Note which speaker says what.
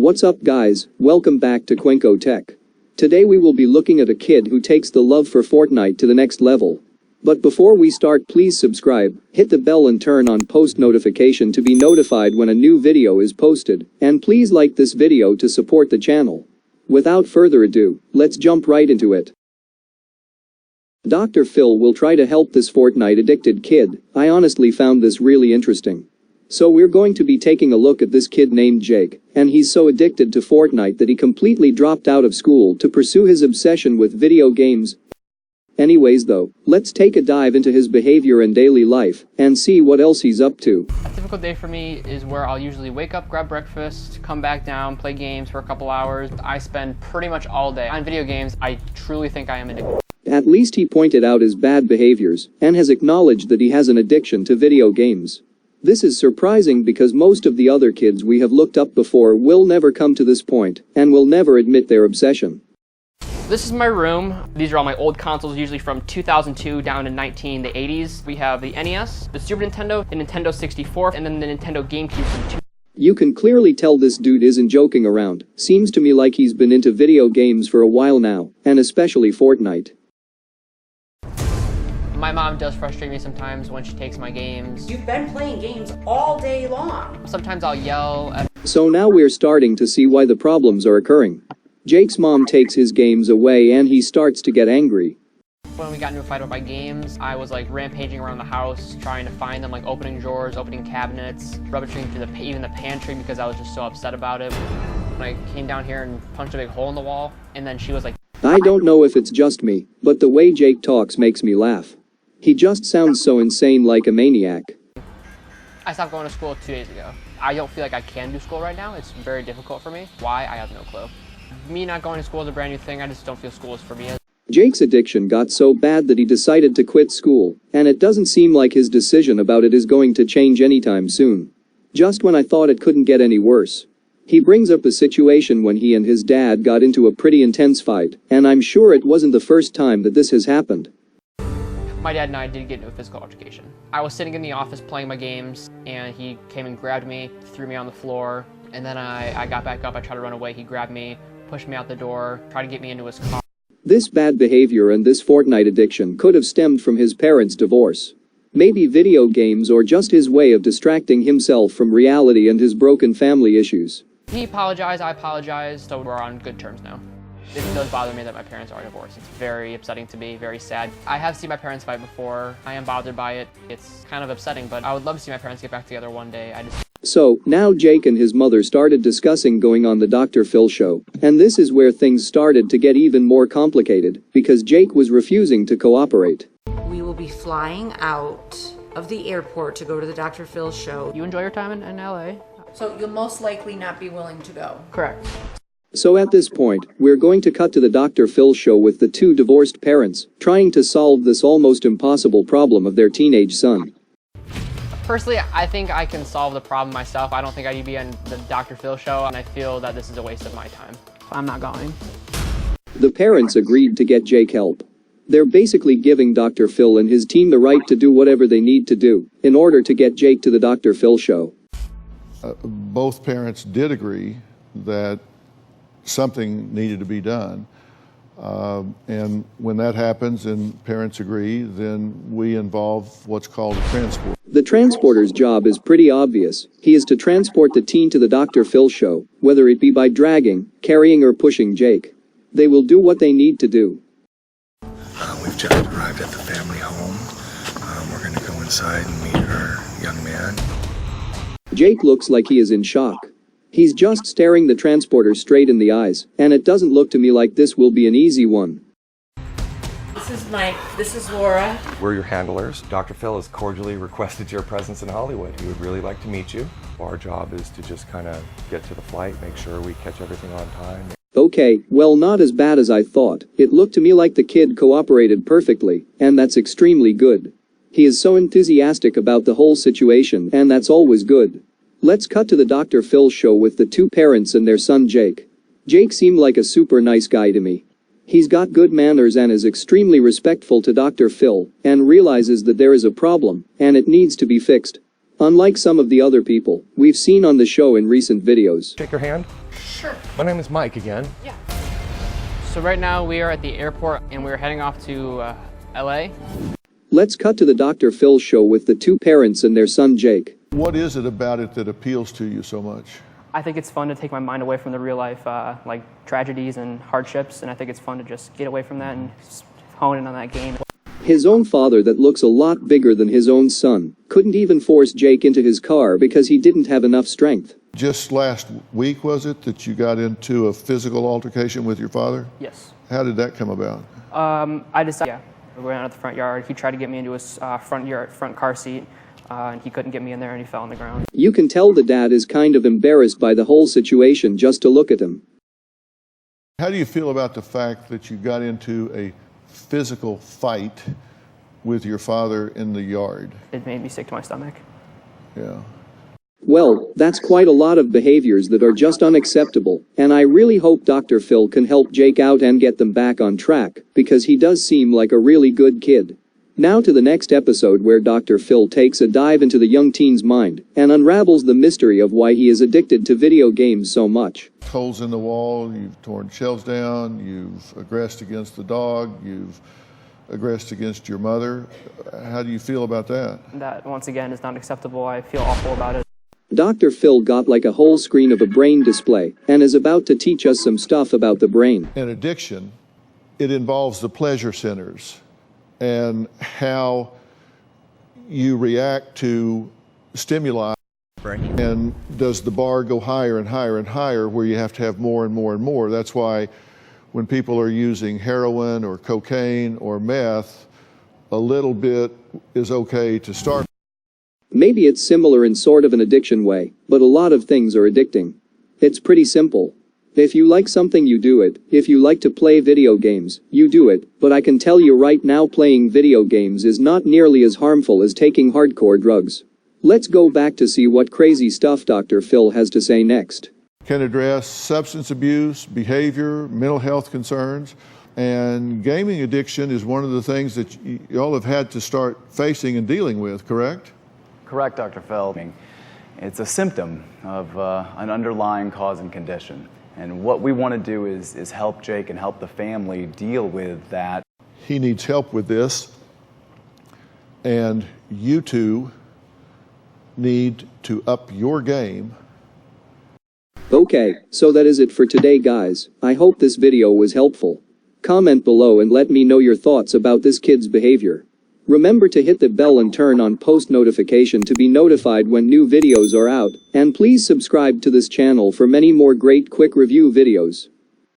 Speaker 1: What's up guys, welcome back to Quenko Tech. Today we will be looking at a kid who takes the love for Fortnite to the next level. But before we start, please subscribe, hit the bell and turn on post notification to be notified when a new video is posted, and please like this video to support the channel. Without further ado, let's jump right into it. Dr. Phil will try to help this Fortnite addicted kid. I honestly found this really interesting. So we're going to be taking a look at this kid named Jake, and he's so addicted to Fortnite that he completely dropped out of school to pursue his obsession with video games. Anyways though, let's take a dive into his behavior and daily life, and see what else he's up to.
Speaker 2: A typical day for me is where I'll usually wake up, grab breakfast, come back down, play games for a couple hours. I spend pretty much all day on video games. I truly think I am addicted.
Speaker 1: At least he pointed out his bad behaviors, and has acknowledged that he has an addiction to video games. This is surprising because most of the other kids we have looked up before will never come to this point, and will never admit their obsession.
Speaker 2: This is my room. These are all my old consoles, usually from 2002 down to the 80s. We have the NES, the Super Nintendo, the Nintendo 64, and then the Nintendo GameCube from 2000.
Speaker 1: You can clearly tell this dude isn't joking around. Seems to me like he's been into video games for a while now, and especially Fortnite.
Speaker 2: My mom does frustrate me sometimes when she takes my games.
Speaker 3: You've been playing games all day long.
Speaker 2: Sometimes I'll yell at.
Speaker 1: So now we're starting to see why the problems are occurring. Jake's mom takes his games away and he starts to get angry.
Speaker 2: When we got into a fight about my games, I was like rampaging around the house, trying to find them, like opening drawers, opening cabinets, rummaging through even the pantry because I was just so upset about it. When I came down here and punched a big hole in the wall, and then she was like,
Speaker 1: I don't know if it's just me, but the way Jake talks makes me laugh. He just sounds so insane, like a maniac.
Speaker 2: I stopped going to school 2 days ago. I don't feel like I can do school right now. It's very difficult for me. Why? I have no clue. Me not going to school is a brand new thing. I just don't feel school is for me.
Speaker 1: Jake's addiction got so bad that he decided to quit school, and it doesn't seem like his decision about it is going to change anytime soon. Just when I thought it couldn't get any worse. He brings up a situation when he and his dad got into a pretty intense fight, and I'm sure it wasn't the first time that this has happened.
Speaker 2: My dad and I did get into a physical altercation. I was sitting in the office playing my games, and he came and grabbed me, threw me on the floor, and then I got back up, I tried to run away, he grabbed me, pushed me out the door, tried to get me into his car.
Speaker 1: This bad behavior and this Fortnite addiction could have stemmed from his parents' divorce. Maybe video games or just his way of distracting himself from reality and his broken family issues.
Speaker 2: He apologized, I apologized, so we're on good terms now. It does bother me that my parents are divorced. It's very upsetting to me, very sad. I have seen my parents fight before. I am bothered by it. It's kind of upsetting, but I would love to see my parents get back together one day.
Speaker 1: So, now Jake and his mother started discussing going on the Dr. Phil show, and this is where things started to get even more complicated, because Jake was refusing to cooperate.
Speaker 3: We will be flying out of the airport to go to the Dr. Phil show.
Speaker 2: You enjoy your time in LA?
Speaker 3: So you'll most likely not be willing to go.
Speaker 2: Correct.
Speaker 1: So at this point, we're going to cut to the Dr. Phil show with the two divorced parents, trying to solve this almost impossible problem of their teenage son.
Speaker 2: Personally, I think I can solve the problem myself. I don't think I need to be on the Dr. Phil show, and I feel that this is a waste of my time. I'm not going.
Speaker 1: The parents agreed to get Jake help. They're basically giving Dr. Phil and his team the right to do whatever they need to do in order to get Jake to the Dr. Phil show.
Speaker 4: Both parents did agree that something needed to be done. And when that happens and parents agree, then we involve what's called a transport.
Speaker 1: The transporter's job is pretty obvious. He is to transport the teen to the Dr. Phil show, whether it be by dragging, carrying or pushing Jake. They will do what they need to do.
Speaker 5: We've just arrived at the family home. We're going to go inside and meet our young man.
Speaker 1: Jake looks like he is in shock. He's just staring the transporter straight in the eyes, and it doesn't look to me like this will be an easy one.
Speaker 3: This is Mike. This is Laura.
Speaker 6: We're your handlers. Dr. Phil has cordially requested your presence in Hollywood. He would really like to meet you. Our job is to just kind of get to the flight, make sure we catch everything on time.
Speaker 1: Okay, well, not as bad as I thought. It looked to me like the kid cooperated perfectly, and that's extremely good. He is so enthusiastic about the whole situation, and that's always good. Let's cut to the Dr. Phil show with the two parents and their son Jake. Jake seemed like a super nice guy to me. He's got good manners and is extremely respectful to Dr. Phil, and realizes that there is a problem, and it needs to be fixed. Unlike some of the other people we've seen on the show in recent videos.
Speaker 6: Shake your hand.
Speaker 2: Sure.
Speaker 6: My name is Mike again.
Speaker 2: Yeah. So right now we are at the airport and we're heading off to LA.
Speaker 1: Let's cut to the Dr. Phil show with the two parents and their son Jake.
Speaker 4: What is it about it that appeals to you so much?
Speaker 2: I think it's fun to take my mind away from the real life like tragedies and hardships, and I think it's fun to just get away from that and just hone in on that game.
Speaker 1: His own father, that looks a lot bigger than his own son, couldn't even force Jake into his car because he didn't have enough strength.
Speaker 4: Just last week, was it, that you got into a physical altercation with your father?
Speaker 2: Yes.
Speaker 4: How did that come about?
Speaker 2: I decided, we went out of the front yard. He tried to get me into his front car seat, and he couldn't get me in there, and he fell on the ground.
Speaker 1: You can tell the dad is kind of embarrassed by the whole situation just to look at him.
Speaker 4: How do you feel about the fact that you got into a physical fight with your father in the yard?
Speaker 2: It made me sick to my stomach.
Speaker 4: Yeah.
Speaker 1: Well, that's quite a lot of behaviors that are just unacceptable, and I really hope Dr. Phil can help Jake out and get them back on track, because he does seem like a really good kid. Now to the next episode, where Dr. Phil takes a dive into the young teen's mind and unravels the mystery of why he is addicted to video games so much.
Speaker 4: Holes in the wall, you've torn shelves down, you've aggressed against the dog, you've aggressed against your mother. How do you feel about that?
Speaker 2: That, once again, is not acceptable. I feel awful about it.
Speaker 1: Dr. Phil got like a whole screen of a brain display and is about to teach us some stuff about the brain.
Speaker 4: In addiction, it involves the pleasure centers and how you react to stimuli. And does the bar go higher and higher and higher where you have to have more and more and more? That's why when people are using heroin or cocaine or meth, a little bit is okay to start.
Speaker 1: Maybe it's similar in sort of an addiction way, but a lot of things are addicting. It's pretty simple. If you like something, you do it. If you like to play video games, you do it. But I can tell you right now, playing video games is not nearly as harmful as taking hardcore drugs. Let's go back to see what crazy stuff Dr. Phil has to say next.
Speaker 4: Can address substance abuse, behavior, mental health concerns, and gaming addiction is one of the things that you all have had to start facing and dealing with, correct?
Speaker 7: Correct, Dr. Phil. It's a symptom of an underlying cause and condition. And what we want to do is help Jake and help the family deal with that.
Speaker 4: He needs help with this, and you two need to up your game.
Speaker 1: Okay, so that is it for today, guys. I hope this video was helpful. Comment below and let me know your thoughts about this kid's behavior. Remember to hit the bell and turn on post notification to be notified when new videos are out, and please subscribe to this channel for many more great quick review videos.